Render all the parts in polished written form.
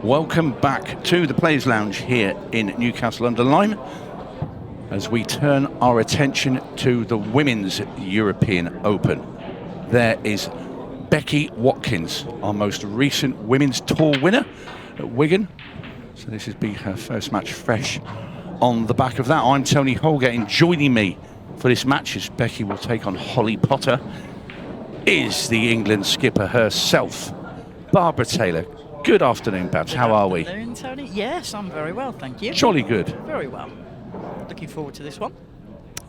Welcome back to the Players Lounge here in Newcastle-under-Lyme as we turn our attention to the Women's European Open. There is Becky Watkins, our most recent Women's Tour winner at Wigan. So this would be her first match fresh on the back of that. I'm Tony Holgate, and joining me for this match as Becky will take on Hollie Potter is the England skipper herself, Barbara Taylor. Good afternoon, Babs. How are we? Good afternoon, Tony. Yes, I'm very well, thank you. Jolly good. Very well. Looking forward to this one.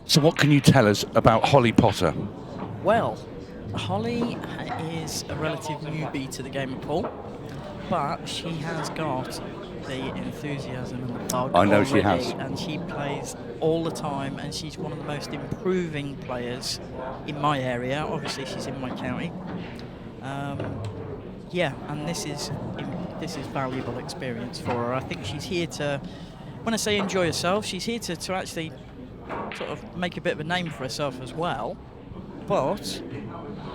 So what can you tell us about Hollie Potter? Well, Hollie is a relative newbie to the game of pool, but she has got the enthusiasm and the bug I know already, she has. and she plays all the time, and she's one of the most improving players in my area. Obviously, she's in my county. Yeah, and this is valuable experience for her. I think she's here to, when I say enjoy herself, she's here to actually sort of make a bit of a name for herself as well. But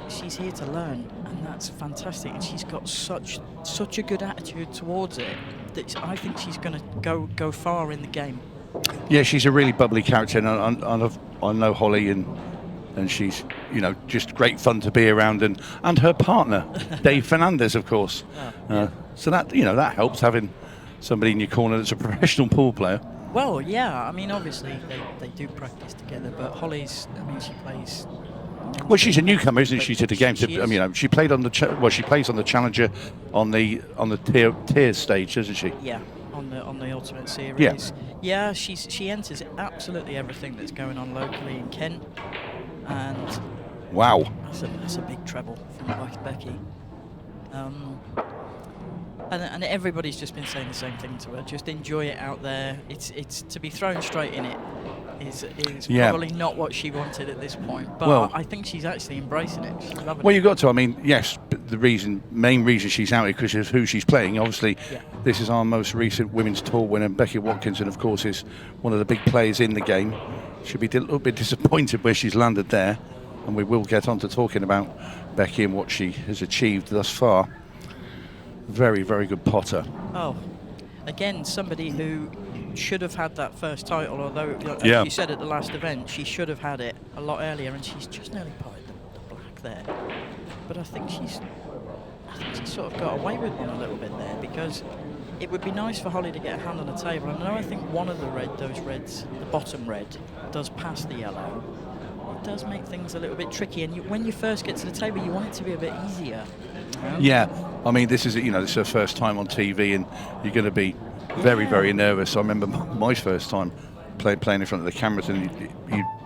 she's here to learn, and that's fantastic. And she's got such a good attitude towards it that I think she's going to go far in the game. Yeah, she's a really bubbly character, and I know Hollie, and she's, you know, just great fun to be around, and her partner, Dave Fernandez, of course. Yeah. So that, you know, that helps, having somebody in your corner that's a professional pool player. Well, yeah, I mean, obviously they do practice together, but Hollie's, I mean, she plays. Well, she's a newcomer, isn't she, to the game? She You know, she played on the she plays on the Challenger, on the tier stage, doesn't she? Yeah, on the Ultimate Series. Yeah. Yeah, she enters absolutely everything that's going on locally in Kent, and Wow. that's a big treble from Becky. And everybody's just been saying the same thing to her. Just enjoy it out there. It's to be thrown straight in it is Yeah. probably not what she wanted at this point. But Well, I think she's actually embracing it. She's loving Well, it. you've got to. I mean, yes, but the main reason she's out here because of who she's playing. Obviously, Yeah. this is our most recent Women's Tour winner, Becky Watkins, and of course is one of the big players in the game. She'll be a little bit disappointed where she's landed there, and we will get on to talking about Becky and what she has achieved thus far. Very, very good potter. Oh, again, somebody who should have had that first title, although, as Yeah. you said at the last event, she should have had it a lot earlier, and she's just nearly potted the black there. But I think she's sort of got away with one a little bit there, because it would be nice for Hollie to get a hand on the table. And I think one of those reds, the bottom red, does pass the yellow. It does make things a little bit tricky, and when you first get to the table, you want it to be a bit easier. Yeah, I mean, this is her first time on TV, and you're going to be very, very nervous. I remember my first time playing in front of the cameras, and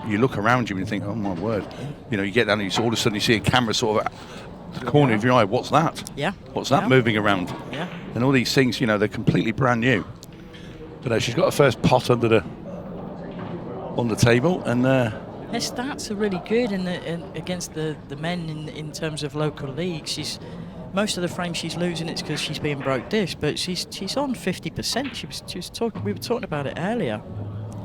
you look around you and you think, oh my word, you know, you get down and all of a sudden you see a camera sort of at the corner of your eye. What's that? Yeah. What's that moving around? Yeah. And all these things, you know, they're completely brand new. But she's got her first pot on the table, and Her stats are really good against the men in terms of local leagues. Most of the frames she's losing, it's because she's being broke dish, but she's on 50%. We were talking about it earlier,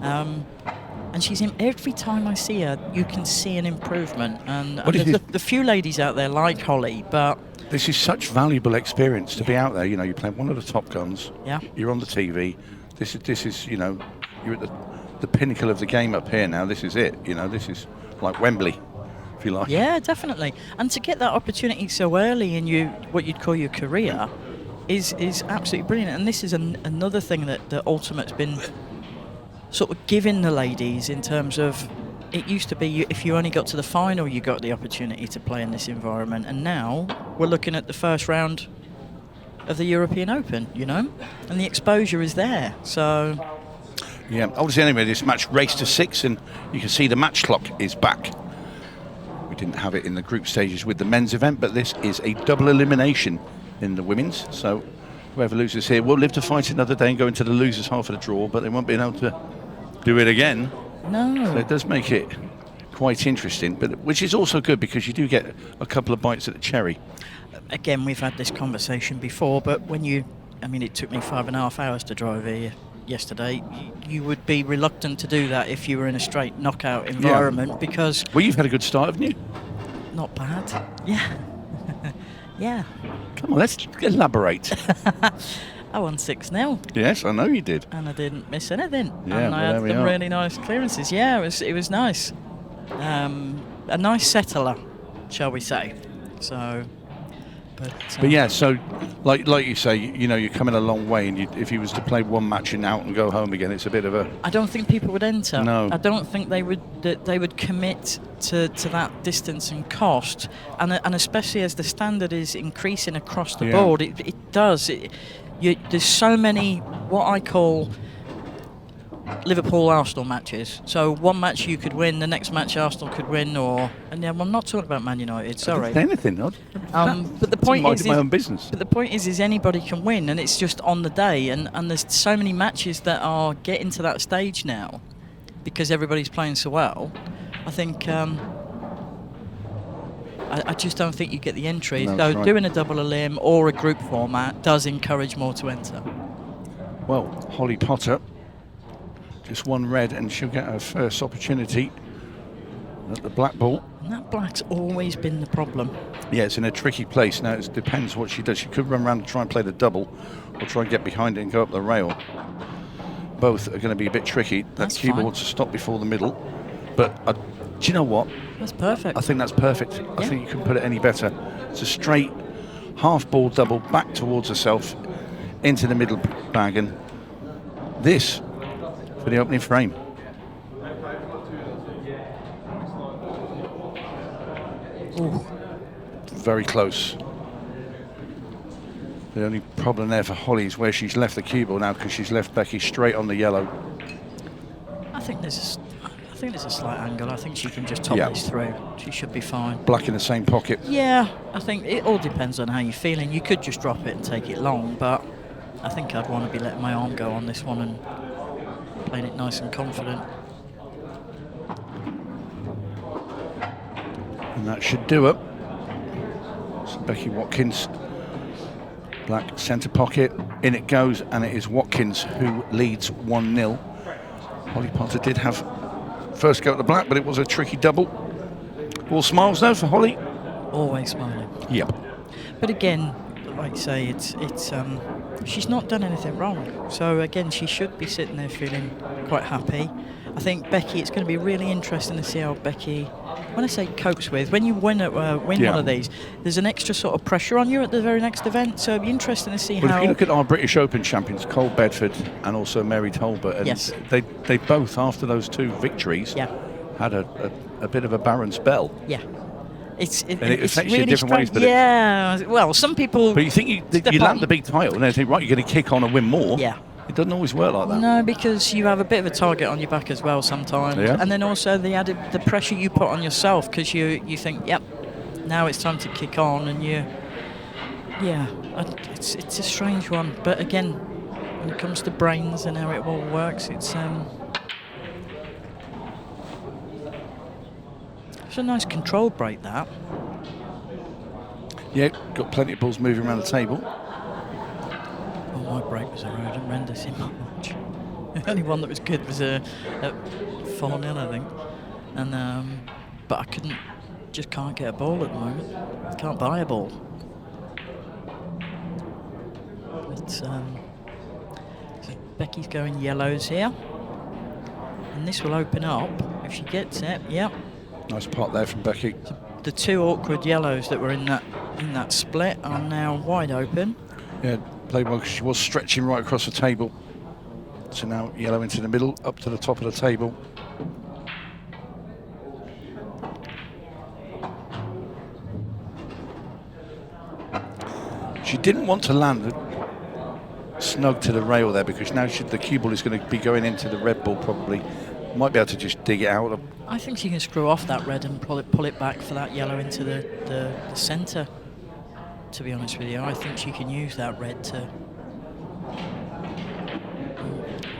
and she's in every time I see her. You can see an improvement, and the few ladies out there like Hollie, but this is such valuable experience to be out there. You know, you're playing one of the top guns. Yeah. You're on the TV. This is you know, you're at the pinnacle of the game up here now. This is it. You know, this is like Wembley, if you like. Yeah, definitely. And to get that opportunity so early in what you'd call your career is absolutely brilliant. And this is another thing that the Ultimate's been sort of giving the ladies in terms of, it used to be if you only got to the final, you got the opportunity to play in this environment. And now we're looking at the first round of the European Open, you know, and the exposure is there. So yeah, obviously anyway, this match raced to 6, and you can see the match clock is back. We didn't have it in the group stages with the men's event, but this is a double elimination in the women's. So whoever loses here will live to fight another day and go into the losers half of the draw, but they won't be able to do it again. No. So it does make it quite interesting, but which is also good because you do get a couple of bites at the cherry. Again, we've had this conversation before, but it took me 5.5 hours to drive here yesterday. You would be reluctant to do that if you were in a straight knockout environment, because... Well, you've had a good start, haven't you? Not bad. Yeah. Yeah. Come on, let's elaborate. I won 6-0. Yes, I know you did. And I didn't miss anything. Yeah, and I well, had there we some are. really nice clearances. Yeah, it was nice. A nice settler, shall we say. So, but yeah, so like you say, you know, you're coming a long way, and if you was to play one match and out and go home again, it's a bit of a. I don't think people would enter. No. I don't think they would commit to that distance and cost, and especially as the standard is increasing across the board, it does. There's so many what I call Liverpool-Arsenal matches. So one match you could win, the next match Arsenal could win, and yeah, I'm not talking about Man United. Sorry. Anything. But the point is, my own business. But the point is anybody can win, and it's just on the day. And there's so many matches that are getting to that stage now, because everybody's playing so well. I think. I just don't think you get the entry. No, so right. doing a double elim or a group format does encourage more to enter. Well, Hollie Potter. Just one red, and she'll get her first opportunity at the black ball. And that black's always been the problem. Yeah, it's in a tricky place. Now, it depends what she does. She could run around and try and play the double, or try and get behind it and go up the rail. Both are going to be a bit tricky. That cue ball wants to stop before the middle. But do you know what? That's perfect. I think that's perfect. Yeah. I think you couldn't put it any better. It's a straight half ball double back towards herself into the middle bag, and this for the opening frame. Ooh. Very close. The only problem there for Hollie is where she's left the cue ball now, because she's left Becky straight on the yellow. I think there's a slight angle. I think she can just top this through. She should be fine. Black in the same pocket. Yeah, I think it all depends on how you're feeling. You could just drop it and take it long, but I think I'd want to be letting my arm go on this one and playing it nice and confident. And that should do it. So Becky Watkins, black centre pocket, in it goes, and it is Watkins who leads 1-0. Hollie Potter did have first go at the black, but it was a tricky double. All smiles though for Hollie. Always smiling. Yep. But again, like you say, it's she's not done anything wrong. So again, she should be sitting there feeling quite happy. I think Becky, it's going to be really interesting to see how Becky, when I say copes with, when you win one of these, there's an extra sort of pressure on you at the very next event. So it'll be interesting to see how. If you look at our British Open champions, Cole Bedford and also 𝗪𝗁𝗘, and yes, they both, after those two victories, had a bit of a barren spell. Yeah. It's affects really you in different ways. But well, some people. But you think you land the big title, and they think, right, you're going to kick on and win more. Yeah. It doesn't always work like that. No, because you have a bit of a target on your back as well sometimes. Yeah. And then also the pressure you put on yourself, because you think, yep, now it's time to kick on, and it's a strange one. But again, when it comes to brains and how it all works, it's a nice control break, that. Yeah, got plenty of balls moving around the table. My break was horrendous in that match. The only one that was good was at 4-0, I think. And but I can't get a ball at the moment. I can't buy a ball. But so Becky's going yellows here, and this will open up if she gets it. Yep. Nice pot there from Becky. The two awkward yellows that were in that split are now wide open. Yeah, played well because she was stretching right across the table. So now yellow into the middle, up to the top of the table. She didn't want to land snug to the rail there, because now the cue ball is going to be going into the red ball probably. Might be able to just dig it out. I think she can screw off that red and pull it back for that yellow into the centre. To be honest with you, I think she can use that red to.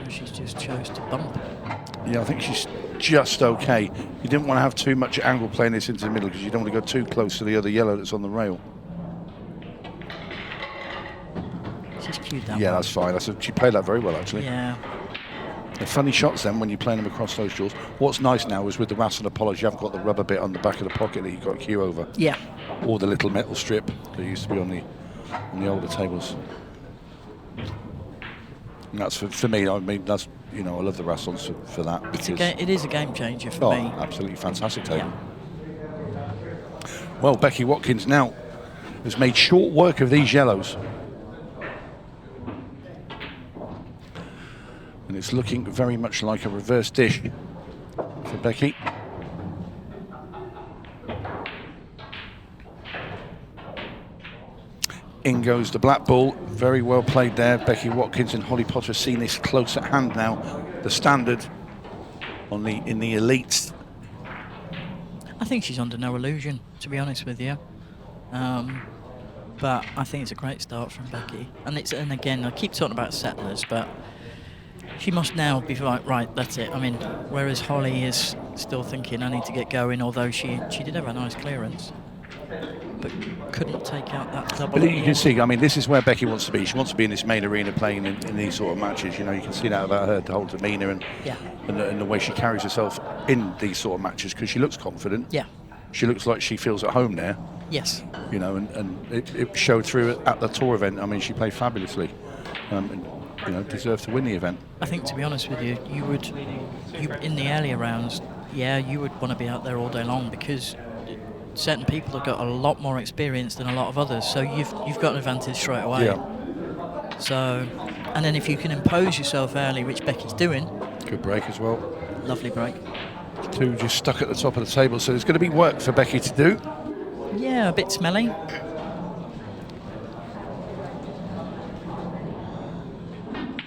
She's just chose to bump. Yeah, I think she's just okay. You didn't want to have too much angle playing this into the middle, because you don't want to go too close to the other yellow that's on the rail. She's cued that. Yeah, one. that's fine. She played that very well, actually. Yeah. They're funny shots then when you're playing them across those jaws. What's nice now is with the 𝗪𝗏𝗧, you haven't got the rubber bit on the back of the pocket that you've got cue over. Yeah. Or the little metal strip that used to be on the older tables. And that's for me. I mean, that's, you know, I love the Rassons for that. It is a game changer for me. Absolutely fantastic table. Yeah. Well, Becky Watkins now has made short work of these yellows. And it's looking very much like a reverse dish for Becky. In goes the black ball. Very well played there. Becky Watkins and Hollie Potter seeing this close at hand now. The standard in the elites. I think she's under no illusion, to be honest with you. But I think it's a great start from Becky. And again, I keep talking about settlers, but she must now be like, right, that's it. I mean, whereas Hollie is still thinking, I need to get going, although she did have a nice clearance, but couldn't take out that double. But you can see, I mean, this is where Becky wants to be. She wants to be in this main arena playing in these sort of matches. You know, you can see that about her whole demeanour and the way she carries herself in these sort of matches, because she looks confident. Yeah. She looks like she feels at home there. Yes. You know, and it showed through at the tour event. I mean, she played fabulously. And, you know, deserved to win the event. I think, to be honest with you, you in the earlier rounds, yeah, you would want to be out there all day long, because certain people have got a lot more experience than a lot of others, so you've got an advantage straight away. Yeah. So, and then if you can impose yourself early, which Becky's doing. Good break as well. Lovely break. Two just stuck at the top of the table, so there's going to be work for Becky to do. Yeah, a bit smelly.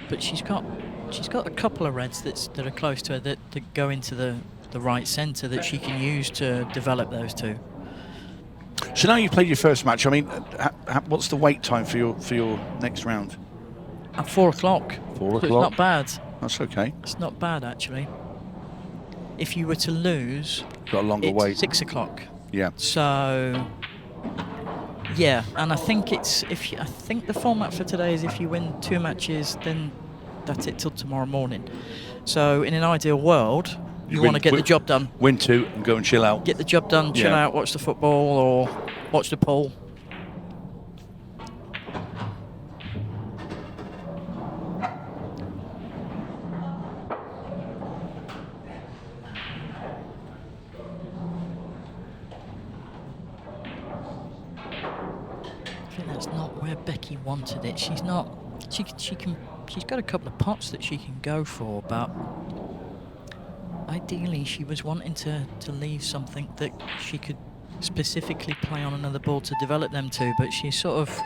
But she's got a couple of reds that are close to her that go into the right centre that she can use to develop those two. So now you've played your first match. I mean, what's the wait time for your next round? At 4 o'clock. 4 o'clock. So it's not bad. That's okay. It's not bad, actually. If you were to lose, got a longer it's wait. 6 o'clock. Yeah. So yeah, and I think the format for today is if you win 2 matches, then that's it till tomorrow morning. So in an ideal world, you want to get the job done. Win 2 and go and chill out. Get the job done, chill out, watch the football or watch the pool. That's not where Becky wanted it. She's not. She's got a couple of pots that she can go for, but ideally she was wanting to leave something that she could specifically play on another ball to develop them to. But she's sort of.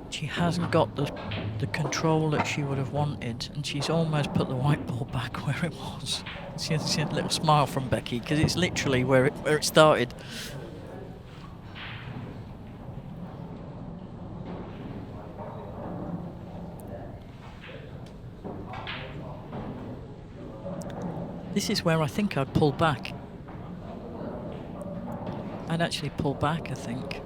She hasn't got the control that she would have wanted, and she's almost put the white ball back where it was. She had a little smile from Becky, because it's literally where it started. This is where I think I'd pull back. I'd actually pull back, I think.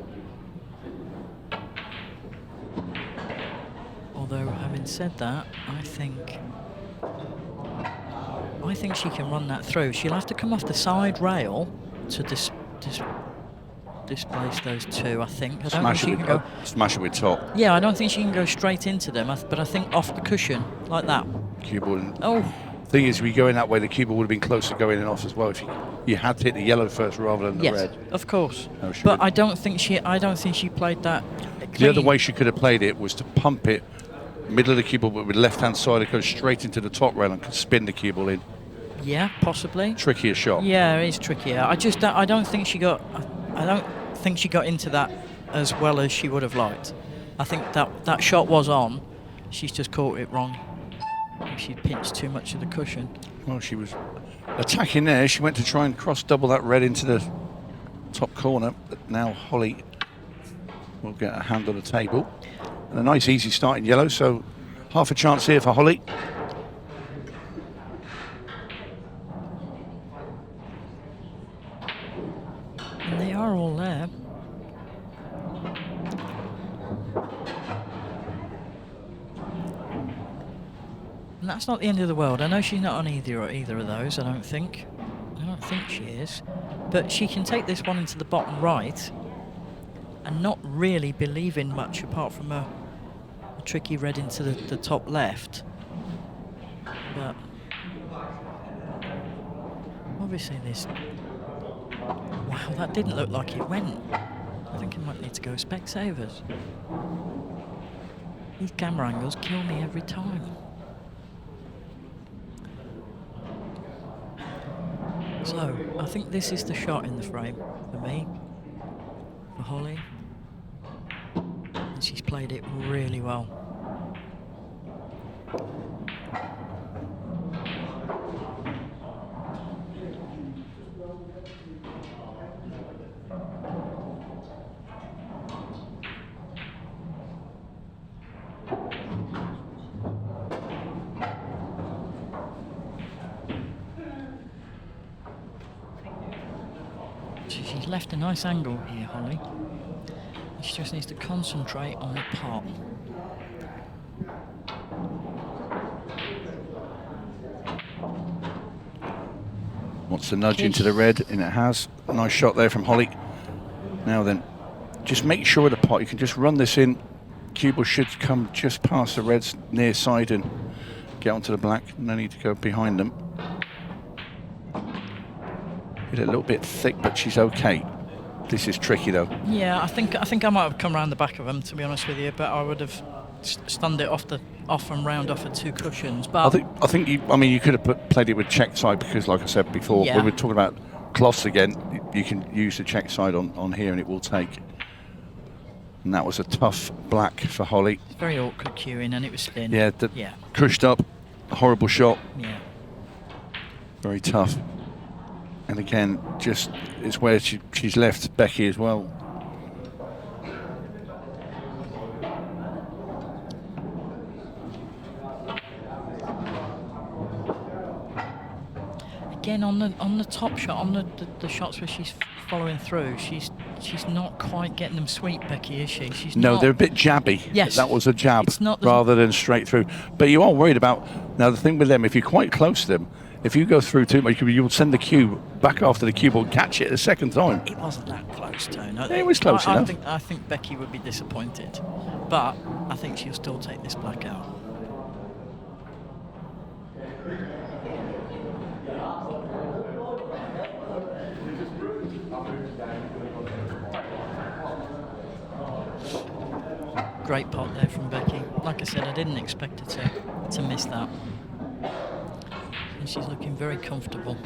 Although, having said that, I think she can run that through. She'll have to come off the side rail to displace those two, I think. I don't think she can go... Smash it with top. Yeah, I don't think she can go straight into them, but I think off the cushion, like that. Cue ball. Oh. Thing is, we go in that way, the cue ball would have been closer going in off as well if you had to hit the yellow first rather than the red. Yes, of course. No, but I don't think she played that clean. The other way she could have played it was to pump it middle of the cue ball, but with the left hand side it goes straight into the top rail and can spin the cue ball in. Yeah, possibly. Trickier shot. Yeah, it is trickier. I don't think she got into that as well as she would have liked. I think that shot was on. She's just caught it wrong. She pinched too much of the cushion. Well, she was attacking there. She went to try and cross double that red into the top corner. But now Hollie will get a hand on the table. And a nice easy start in yellow, so half a chance here for Hollie. And they are all there. And that's not the end of the world. I know she's not on either of those, I don't think. I don't think she is. But she can take this one into the bottom right and not really believe in much apart from a a tricky red into the top left. But obviously this... Wow, that didn't look like it went. I think it might need to go Specsavers. These camera angles kill me every time. So, I think this is the shot in the frame for me, for Hollie. And she's played it really well. She's left a nice angle here, Hollie. She just needs to concentrate on the pot. Wants to nudge into the red, and it has. Nice shot there from Hollie. Now then, just make sure of the pot. You can just run this in. 𝗘𝗃𝗵𝗵 should come just past the red's near side and get onto the black. No need to go behind them. Hit it a little bit thick, but she's okay. This is tricky though. Yeah, I think I might have come around the back of them, to be honest with you, but I would have stunned it off and round off at 2 cushions. But I think you. I mean, you could have played it with check side because, like I said before, yeah. when we're talking about cloths again, you can use the check side on here, and it will take. And that was a tough black for Hollie. It's very awkward cueing, and it was thin. Yeah, yeah. Crushed up, a horrible shot. Yeah. Very tough. And again, just it's where she's left Beckie as well. Again, on the top shot, on the shots where she's following through, she's not quite getting them sweet, Beckie, is she? She's no, not. They're a bit jabby. Yes, that was a jab it's not rather than straight through. But you are worried about now. The thing with them, if you're quite close to them, if you go through too much, you'll send the cue back after the cue ball, catch it a second time. It wasn't that close, Tone. It was close enough. I think Beckie would be disappointed, but I think she'll still take this black out. Great pot there from Beckie. Like I said, I didn't expect her to miss that. And she's looking very comfortable.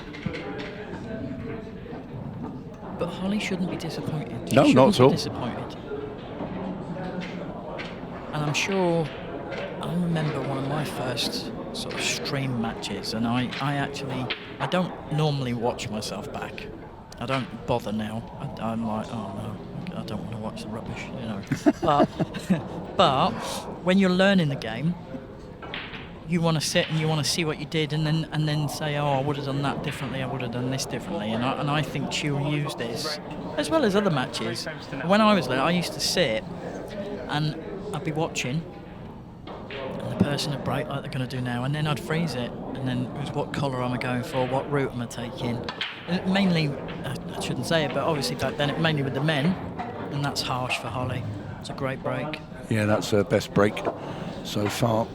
But Hollie shouldn't be disappointed. No, not at all. Disappointed. And I'm sure, I remember one of my first sort of stream matches, and I don't normally watch myself back. I don't bother now. I'm like, oh no, I don't want to watch the rubbish, you know. but when you're learning the game, you want to sit and you want to see what you did, and then say, oh, I would have done that differently, I would have done this differently, and I think she'll use this as well as other matches. When I was there, I used to sit and I'd be watching, and the person would break like they're going to do now, and then I'd freeze it, and then it was what colour am I going for, what route am I taking? And mainly, I shouldn't say it, but obviously back then, mainly with the men, and that's harsh for Hollie. It's a great break. Yeah, that's her best break so far.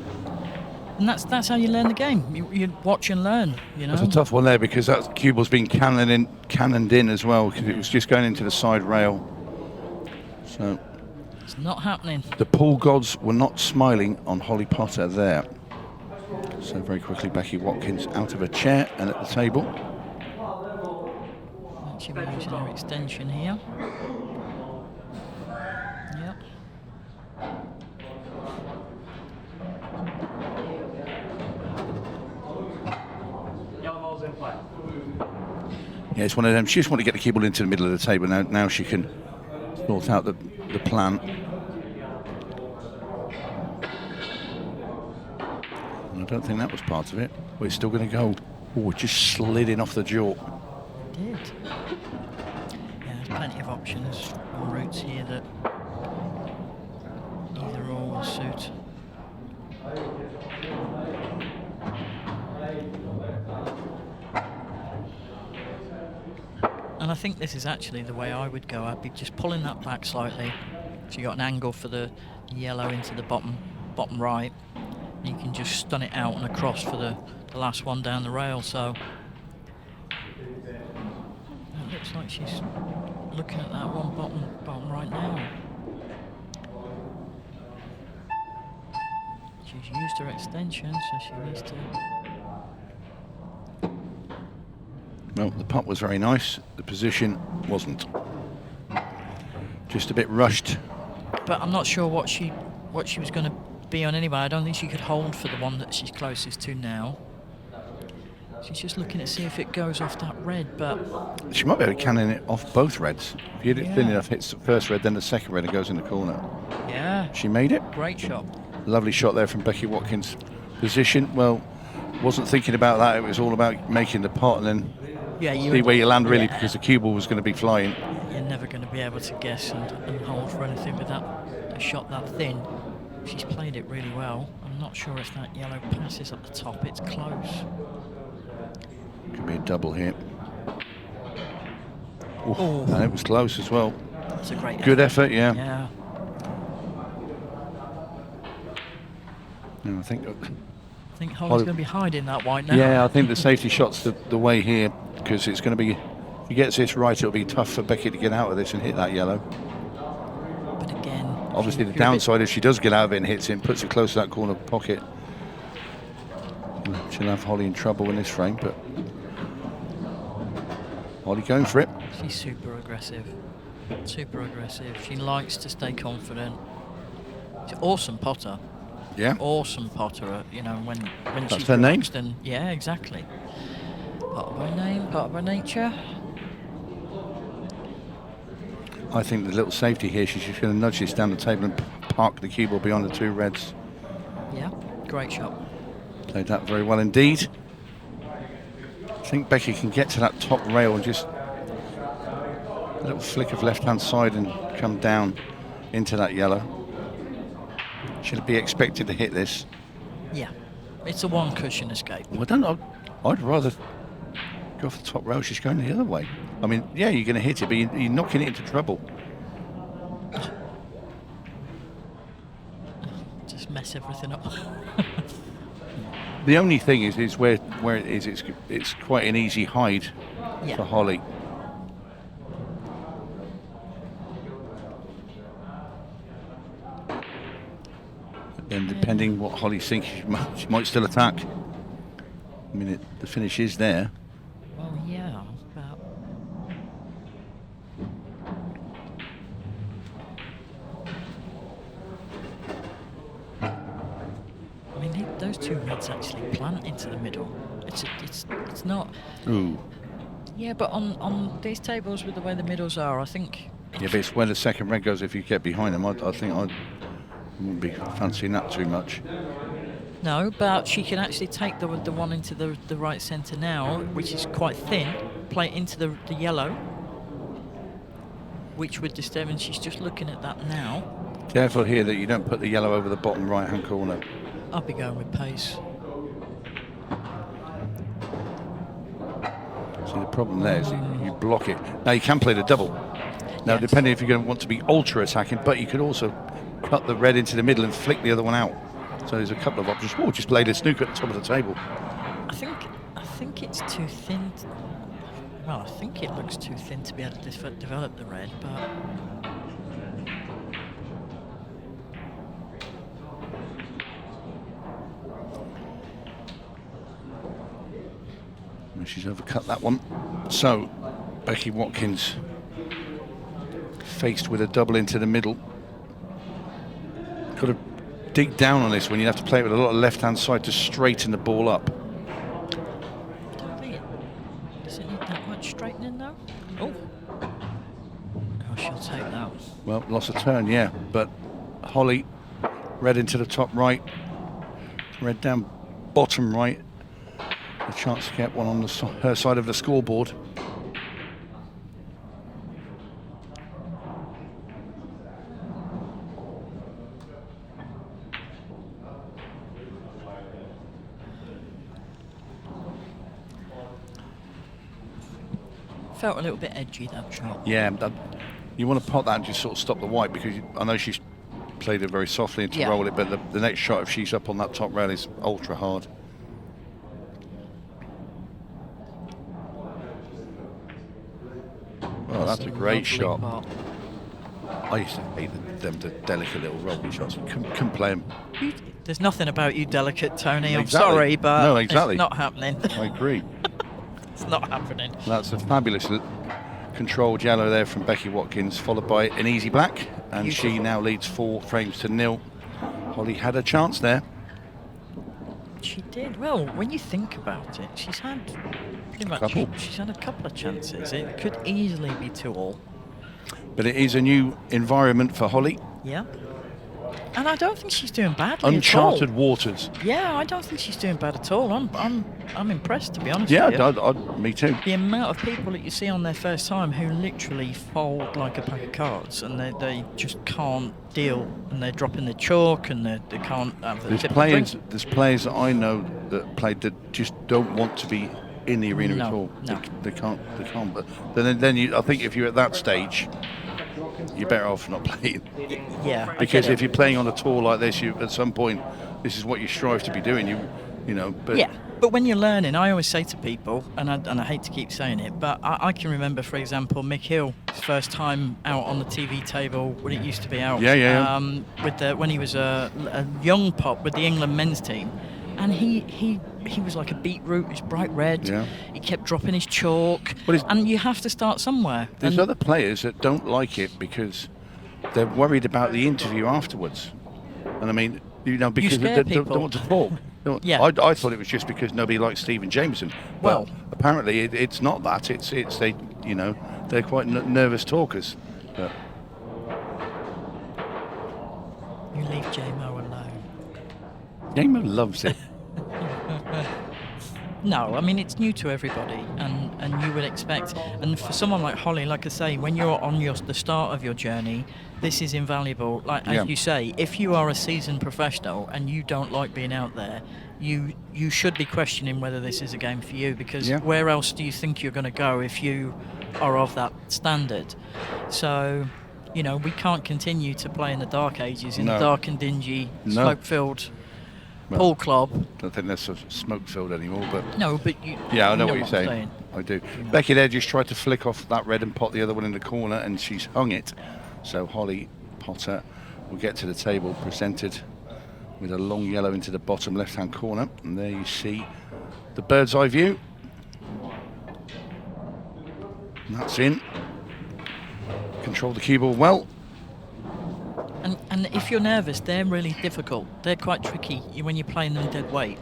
And that's how you learn the game. You watch and learn, you know. It's a tough one there because that cue ball's been cannoned in as well because it was just going into the side rail. So it's not happening. The pool gods were not smiling on Hollie Potter there. So very quickly, Becky Watkins out of her chair and at the table. She'll be using her extension here. Yep. Yeah, it's one of them. She just wanted to get the cue ball into the middle of the table. Now she can sort out the plan. And I don't think that was part of it. We're still going to go. Oh, it just slid in off the jaw. It did. Yeah, there's plenty of options on routes here that either or will suit. And I think this is actually the way I would go. I'd be just pulling that back slightly. So you got an angle for the yellow into the bottom bottom right. You can just stun it out and across for the last one down the rail. So it looks like she's looking at that one bottom right now. She's used her extension, so she needs to. Well, the putt was very nice. The position wasn't. Just a bit rushed. But I'm not sure what she was going to be on anyway. I don't think she could hold for the one that she's closest to now. She's just looking to see if it goes off that red, but she might be able to cannon it off both reds. If you hit it thin enough, hits the first red, then the second red, and goes in the corner. Yeah. She made it. Great shot. Lovely shot there from Becky Watkins. Position, well, wasn't thinking about that. It was all about making the pot and then see where you land, really, because the cue ball was going to be flying. You're never going to be able to guess and hold for anything with a shot that thin. She's played it really well. I'm not sure if that yellow passes at the top. It's close. Could be a double here. Oh, and it was close as well. It's a great good effort, yeah. Yeah. No, I think Hollie's going to be hiding that white now. Yeah, I think the safety shot's the way here, because it's going to be, if he gets this right, it'll be tough for Becky to get out of this and hit that yellow. But again, obviously the downside is she does get out of it and hits it and puts it close to that corner pocket. She'll have Hollie in trouble in this frame, but Hollie going for it. She's super aggressive. Super aggressive. She likes to stay confident. She's an awesome potter. Yeah. Awesome potter, you know, when That's she's her name? and yeah, exactly. Part of her name, part of her nature. I think the little safety here, she's just going to nudge this down the table and park the cue ball beyond the two reds. Yeah, great shot. Played that very well indeed. I think Becky can get to that top rail and just a little flick of left-hand side and come down into that yellow. She'll be expected to hit this. Yeah, it's a one cushion escape. Well, I don't know. I'd rather go for the top rail. She's going the other way. I mean, yeah, you're going to hit it, but you're knocking it into trouble. Just mess everything up. The only thing is where it is. It's quite an easy hide for Hollie. And depending what Hollie thinks, she might still attack. I mean, the finish is there. Well, yeah, but I mean, those two reds actually plant into the middle. It's not. Ooh. Yeah, but on these tables with the way the middles are, I think. Yeah, but it's where the second red goes. If you get behind them, I think I wouldn't be fancying that too much. No, but she can actually take the one into the right centre now, which is quite thin, play it into the yellow, which would disturb, and she's just looking at that now. Careful here that you don't put the yellow over the bottom right-hand corner. I'll be going with pace. See, the problem there is you block it. Now, you can play the double. Now, depending if you're going to want to be ultra attacking, but you could also cut the red into the middle and flick the other one out. So there's a couple of options. Oh, just played a snooker at the top of the table. I think it's too thin. Well, I think it looks too thin to be able to develop the red, but. She's overcut that one. So, Becky Watkins faced with a double into the middle. Got to dig down on this when you have to play it with a lot of left-hand side to straighten the ball up. I don't think does it need that much straightening though? Oh, she'll take that. Well, lost a turn, yeah, but Hollie, red into the top right, red down bottom right. A chance to get one on her side of the scoreboard. Felt a little bit edgy, that shot. Yeah, you want to pot that and just sort of stop the white, because I know she's played it very softly and to roll it, but the next shot, if she's up on that top rail, is ultra hard. Oh, that's a great shot. Part. I used to hate them, the delicate little rolling shots. Couldn't play them. There's nothing about you delicate, Tony. I'm Exactly. sorry, but No, exactly. it's not happening. I agree. It's not happening. That's a fabulous controlled yellow there from Becky Watkins, followed by an easy black, and Beautiful. she now leads 4 frames to 0. Hollie had a chance there. She did. Well, when you think about it, she's had pretty much. She's had a couple of chances. It could easily be 2-all. But it is a new environment for Hollie. Yeah. And I don't think she's doing badly Uncharted at all. waters. Yeah, I don't think she's doing bad at all. I'm impressed, to be honest Yeah, with you. me too. The amount of people that you see on their first time who literally fold like a pack of cards, and they just can't deal, and they're dropping the chalk, and they can't have the tip of the drink. There's players that I know that played that just don't want to be in the arena at all. No. They can't. But then I think if you're at that stage, you're better off not playing. Yeah. Because if you're playing on a tour like this, you at some point, this is what you strive to be doing. You know. But yeah. But when you're learning, I always say to people, and I hate to keep saying it, but I can remember, for example, Mick Hill, his first time out on the TV table when it used to be out. When he was a young pop with the England men's team, and he was like a beetroot. He's bright red. Yeah. He kept dropping his chalk, and you have to start somewhere. There's other players that don't like it because they're worried about the interview afterwards, and I mean, because they don't want to talk. Yeah. I thought it was just because nobody likes Stephen Jameson. Well, apparently it's not that. It's they, they're quite nervous talkers. But you leave JMO alone. JMO loves it. No, I mean, it's new to everybody, and you would expect, and for someone like Hollie, like I say, when you're on the start of your journey, this is invaluable. Like as you say, if you are a seasoned professional and you don't like being out there, you should be questioning whether this is a game for you, because where else do you think you're going to go if you are of that standard? So, we can't continue to play in the dark ages, in the dark and dingy, smoke-filled pool club. I don't think that's sort of smoke-filled anymore, but no, but I know what you're saying. I do. Becky there just tried to flick off that red and pot the other one in the corner, and she's hung it. So Hollie Potter will get to the table, presented with a long yellow into the bottom left-hand corner, and there you see the bird's eye view. And that's in. Control the cue ball well. And if you're nervous, they're really difficult. They're quite tricky when you're playing them dead weight.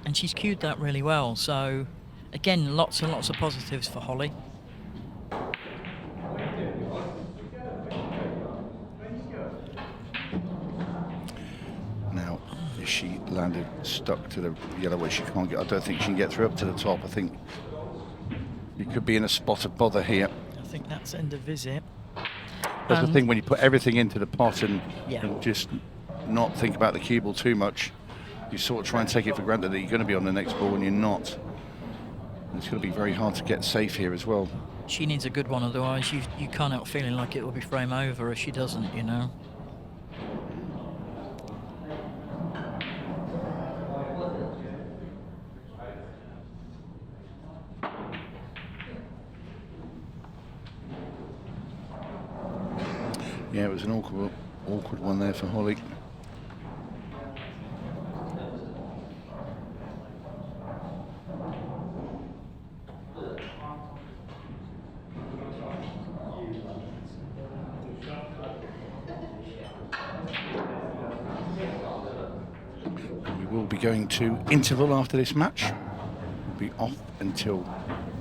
And she's cued that really well. So, again, lots and lots of positives for Hollie. Now, if she landed stuck to the yellow where she can't get, I don't think she can get through up to the top. I think you could be in a spot of bother here. I think that's end of visit. That's the thing, when you put everything into the pot and just not think about the cue ball too much, you sort of try and take it for granted that you're going to be on the next ball when you're not. And it's going to be very hard to get safe here as well. She needs a good one, otherwise you can't help feeling like it will be frame over if she doesn't, Yeah, it was an awkward one there for Hollie. We will be going to interval after this match. We'll be off until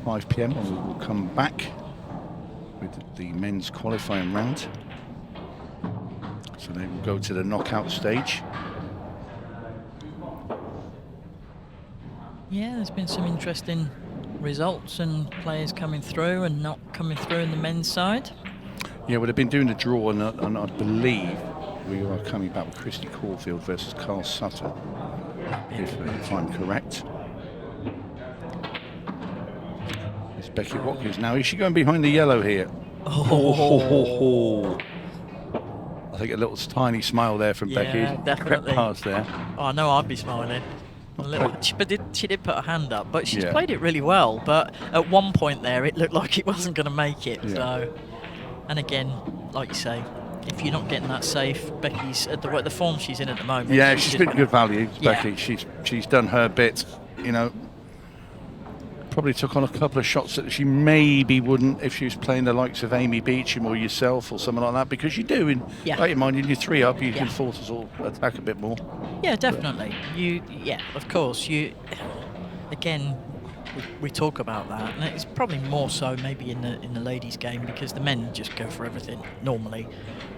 5 p.m. and we will come back with the men's qualifying round. So they will go to the knockout stage. Yeah, there's been some interesting results and players coming through and not coming through in the men's side. Yeah, well, they've been doing the draw, and I believe we are coming back with Christy Caulfield versus Carl Sutter, if I'm correct. It's Becky Watkins now. Is she going behind the yellow here? Oh. I think a little tiny smile there from Becky. Yeah, definitely. Crept past there. Oh, I know I'd be smiling. A little, she did put her hand up, but she's Yeah. played it really well. But at one point there, it looked like it wasn't going to make it. Yeah. So, and again, like you say, if you're not getting that safe, Becky's at the form she's in at the moment. Yeah, she's been good value, Yeah. Becky. She's done her bit, you know. Probably took on a couple of shots that she maybe wouldn't if she was playing the likes of 𝗍𝗻𝗄𝗏 or yourself or something like that, because you do, in like your mind, in your 3 up, you can force us all attack a bit more. Yeah, definitely. Of course. Again, we talk about that, and it's probably more so maybe in the ladies' game, because the men just go for everything normally,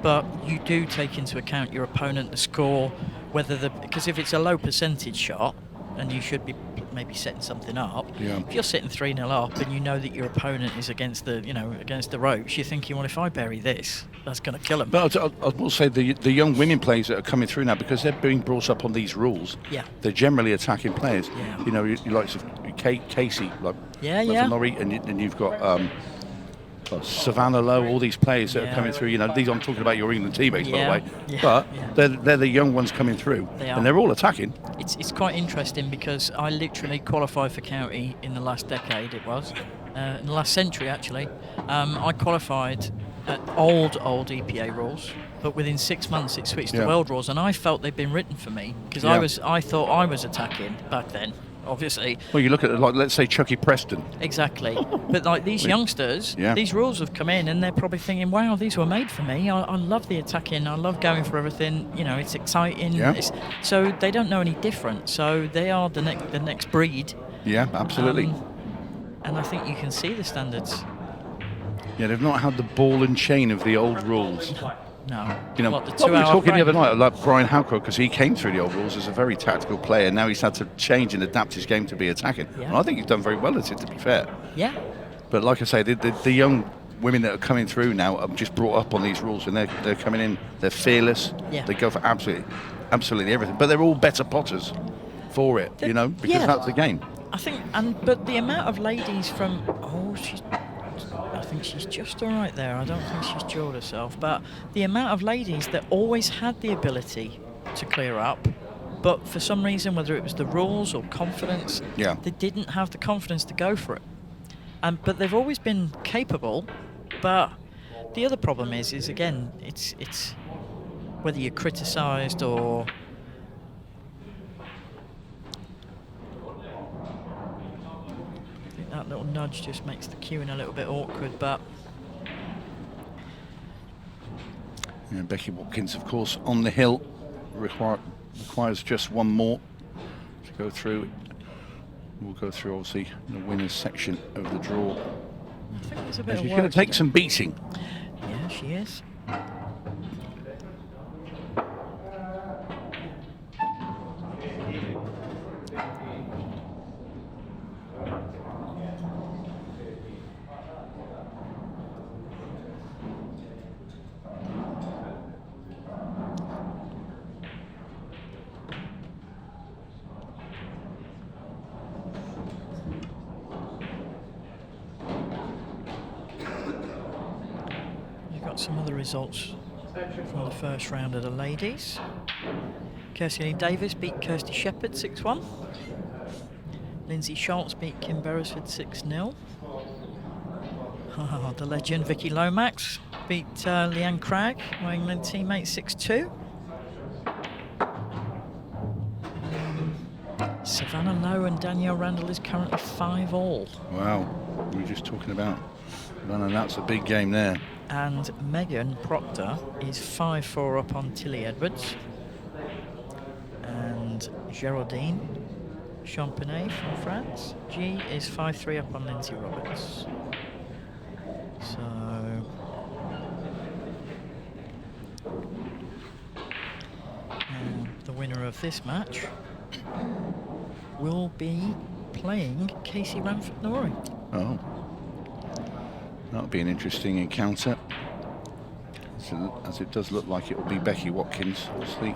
but you do take into account your opponent, the score, because if it's a low percentage shot, and you should be maybe setting something up. Yeah. If you're sitting 3-0 up and you know that your opponent is against the ropes, you're thinking, well, if I bury this, that's going to kill him. But I will say the young women players that are coming through now, because they're being brought up on these rules. Yeah. They're generally attacking players. Yeah. You know, you likes of 𝗘𝗃𝗲𝗿, like Yeah. Laurie, and you've got Savannah Lowe, all these players that are coming through. You know, these I'm talking about your England teammates, by the way. Yeah. But they're the young ones coming through, and they're all attacking. It's quite interesting, because I literally qualified for county in the last decade. It was in the last century, actually. I qualified at old EPA rules, but within 6 months it switched to world rules, and I felt they'd been written for me, because I thought I was attacking back then. Obviously. Well, you look at, like, let's say Chucky Preston. Exactly. But like these youngsters, these rules have come in, and they're probably thinking, wow, these were made for me. I love the attacking. I love going for everything. You know, it's exciting. Yeah. So they don't know any different. So they are the next breed. Yeah, absolutely. And I think you can see the standards. Yeah, they've not had the ball and chain of the old rules. No. You know, what, the we were 2 hour talking frame? the other night, like Brian Halcrow, because he came through the old rules as a very tactical player. Now he's had to change and adapt his game to be attacking. Yeah. And I think he's done very well at it, to be fair. Yeah. But like I say, the young women that are coming through now are just brought up on these rules, and they're coming in. They're fearless. Yeah. They go for absolutely everything. But they're all better potters for it, you know, because that's the game. I think, but the amount of ladies from I think she's just all right there. I don't think she's jawed herself. But the amount of ladies that always had the ability to clear up, but for some reason, whether it was the rules or confidence, they didn't have the confidence to go for it. But they've always been capable. But the other problem is again, it's whether you're criticised or... That little nudge just makes the queuing a little bit awkward, but... Yeah, Becky Watkins, of course, on the hill, requires just one more to go through. We'll go through, obviously, the winners section of the draw. I think there's a bit of She's work going to take some beating. Yeah, she is. Some other results from the first round of the ladies. Kirsty Davis beat Kirsty Shepherd 6-1. Lindsay Schultz beat Kim Beresford 6-0. The legend Vicky Lomax beat Leanne Cragg, my England teammate, 6-2. Savannah Lowe and Danielle Randall is currently 5-all. Wow, we were just talking about Savannah, that's a big game there. And Megan Proctor is 5-4 up on Tilly Edwards. And Geraldine Championnet from France, G, is 5-3 up on Lindsay Roberts. So... the winner of this match will be playing Casey Ramford-Norrie. Oh. That'll be an interesting encounter, as it does look like it will be Becky Watkins, obviously.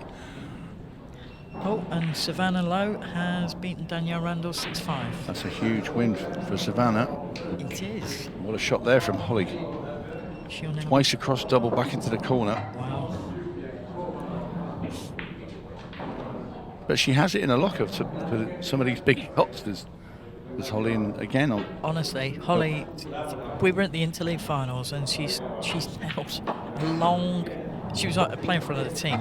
Oh, and Savannah Lowe has beaten Danielle Randall 6-5. That's a huge win for Savannah. It is. What a shot there from Hollie. Twice across double back into the corner. Wow. but she has it in a locker for some of these big shots. There's Hollie in again. Honestly, Hollie, we were at the Interleague finals, and she's held long. She was playing for another team.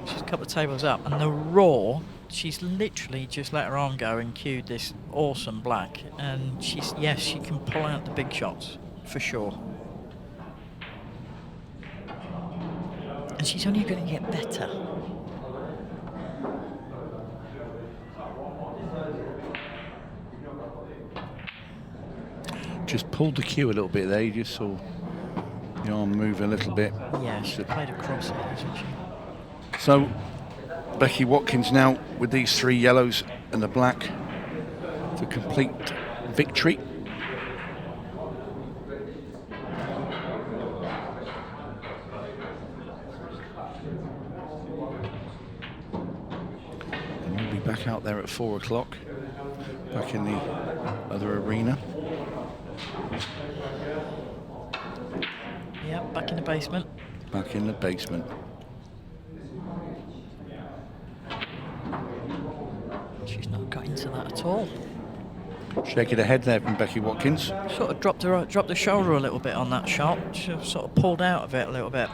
She's a couple of tables up, and the raw, she's literally just let her arm go and cued this awesome black. And she can pull out the big shots for sure. And she's only going to get better. Just pulled the cue a little bit there. You just saw the arm move a little bit. Yeah, she played across it, hasn't she? So Becky Watkins now with these 3 yellows and the black to complete victory. And we'll be back out there at 4 o'clock, back in the other arena. Yep, back in the basement. Back in the basement. She's not got into that at all. Shake it ahead there from Becky Watkins. Sort of dropped the shoulder a little bit on that shot. She sort of pulled out of it a little bit.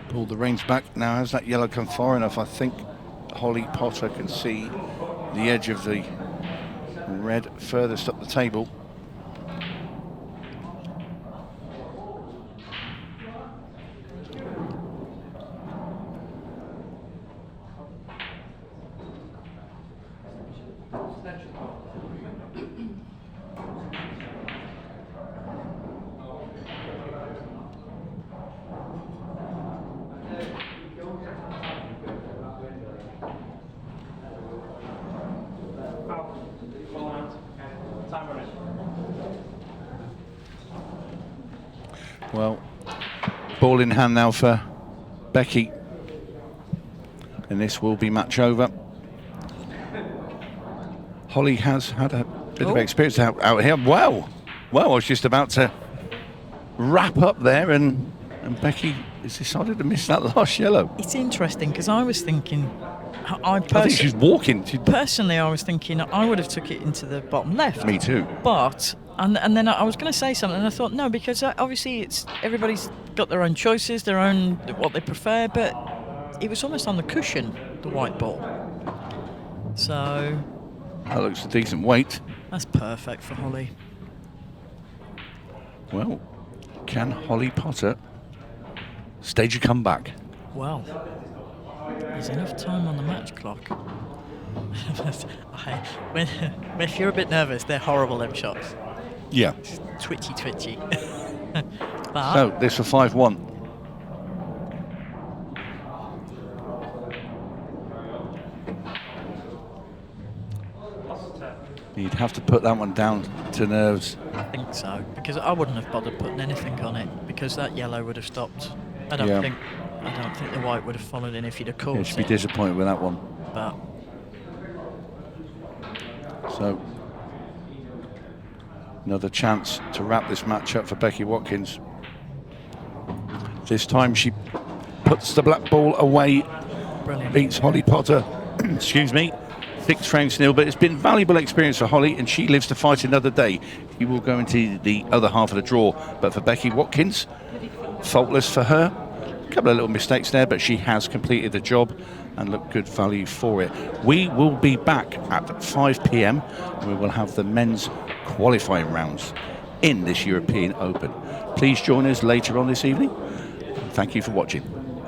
Pull the reins back. Now has that yellow come far enough? I think Hollie Potter can see the edge of the red furthest up the table. Well, ball in hand now for Becky, and this will be match over. Hollie has had a bit of experience out here. Wow, I was just about to wrap up there, and Becky has decided to miss that last yellow. It's interesting because I was thinking, I think she's walking. Personally, I was thinking I would have took it into the bottom left. Me too. But and then I was going to say something, and I thought no, because obviously everybody's got their own choices, their own what they prefer. But it was almost on the cushion, the white ball. So that looks a decent weight. That's perfect for Hollie. Well, can Hollie Potter stage a comeback? Well, there's enough time on the match clock. If you're a bit nervous, they're horrible, them shots. Yeah. Twitchy. But so, this for 5-1. You'd have to put that one down to nerves. I think so, because I wouldn't have bothered putting anything on it, because that yellow would have stopped. I don't think the white would have followed in if you'd have caught it. She'd be disappointed with that one. But so another chance to wrap this match up for Becky Watkins. This time she puts the black ball away. Brilliant. Beats Hollie Potter. Excuse me. 6 frames to nil, but it's been valuable experience for Hollie, and she lives to fight another day. She will go into the other half of the draw, but for Becky Watkins, faultless for her. A couple of little mistakes there, but she has completed the job and looked good value for it. We will be back at 5 p.m. We will have the men's qualifying rounds in this European Open. Please join us later on this evening. Thank you for watching.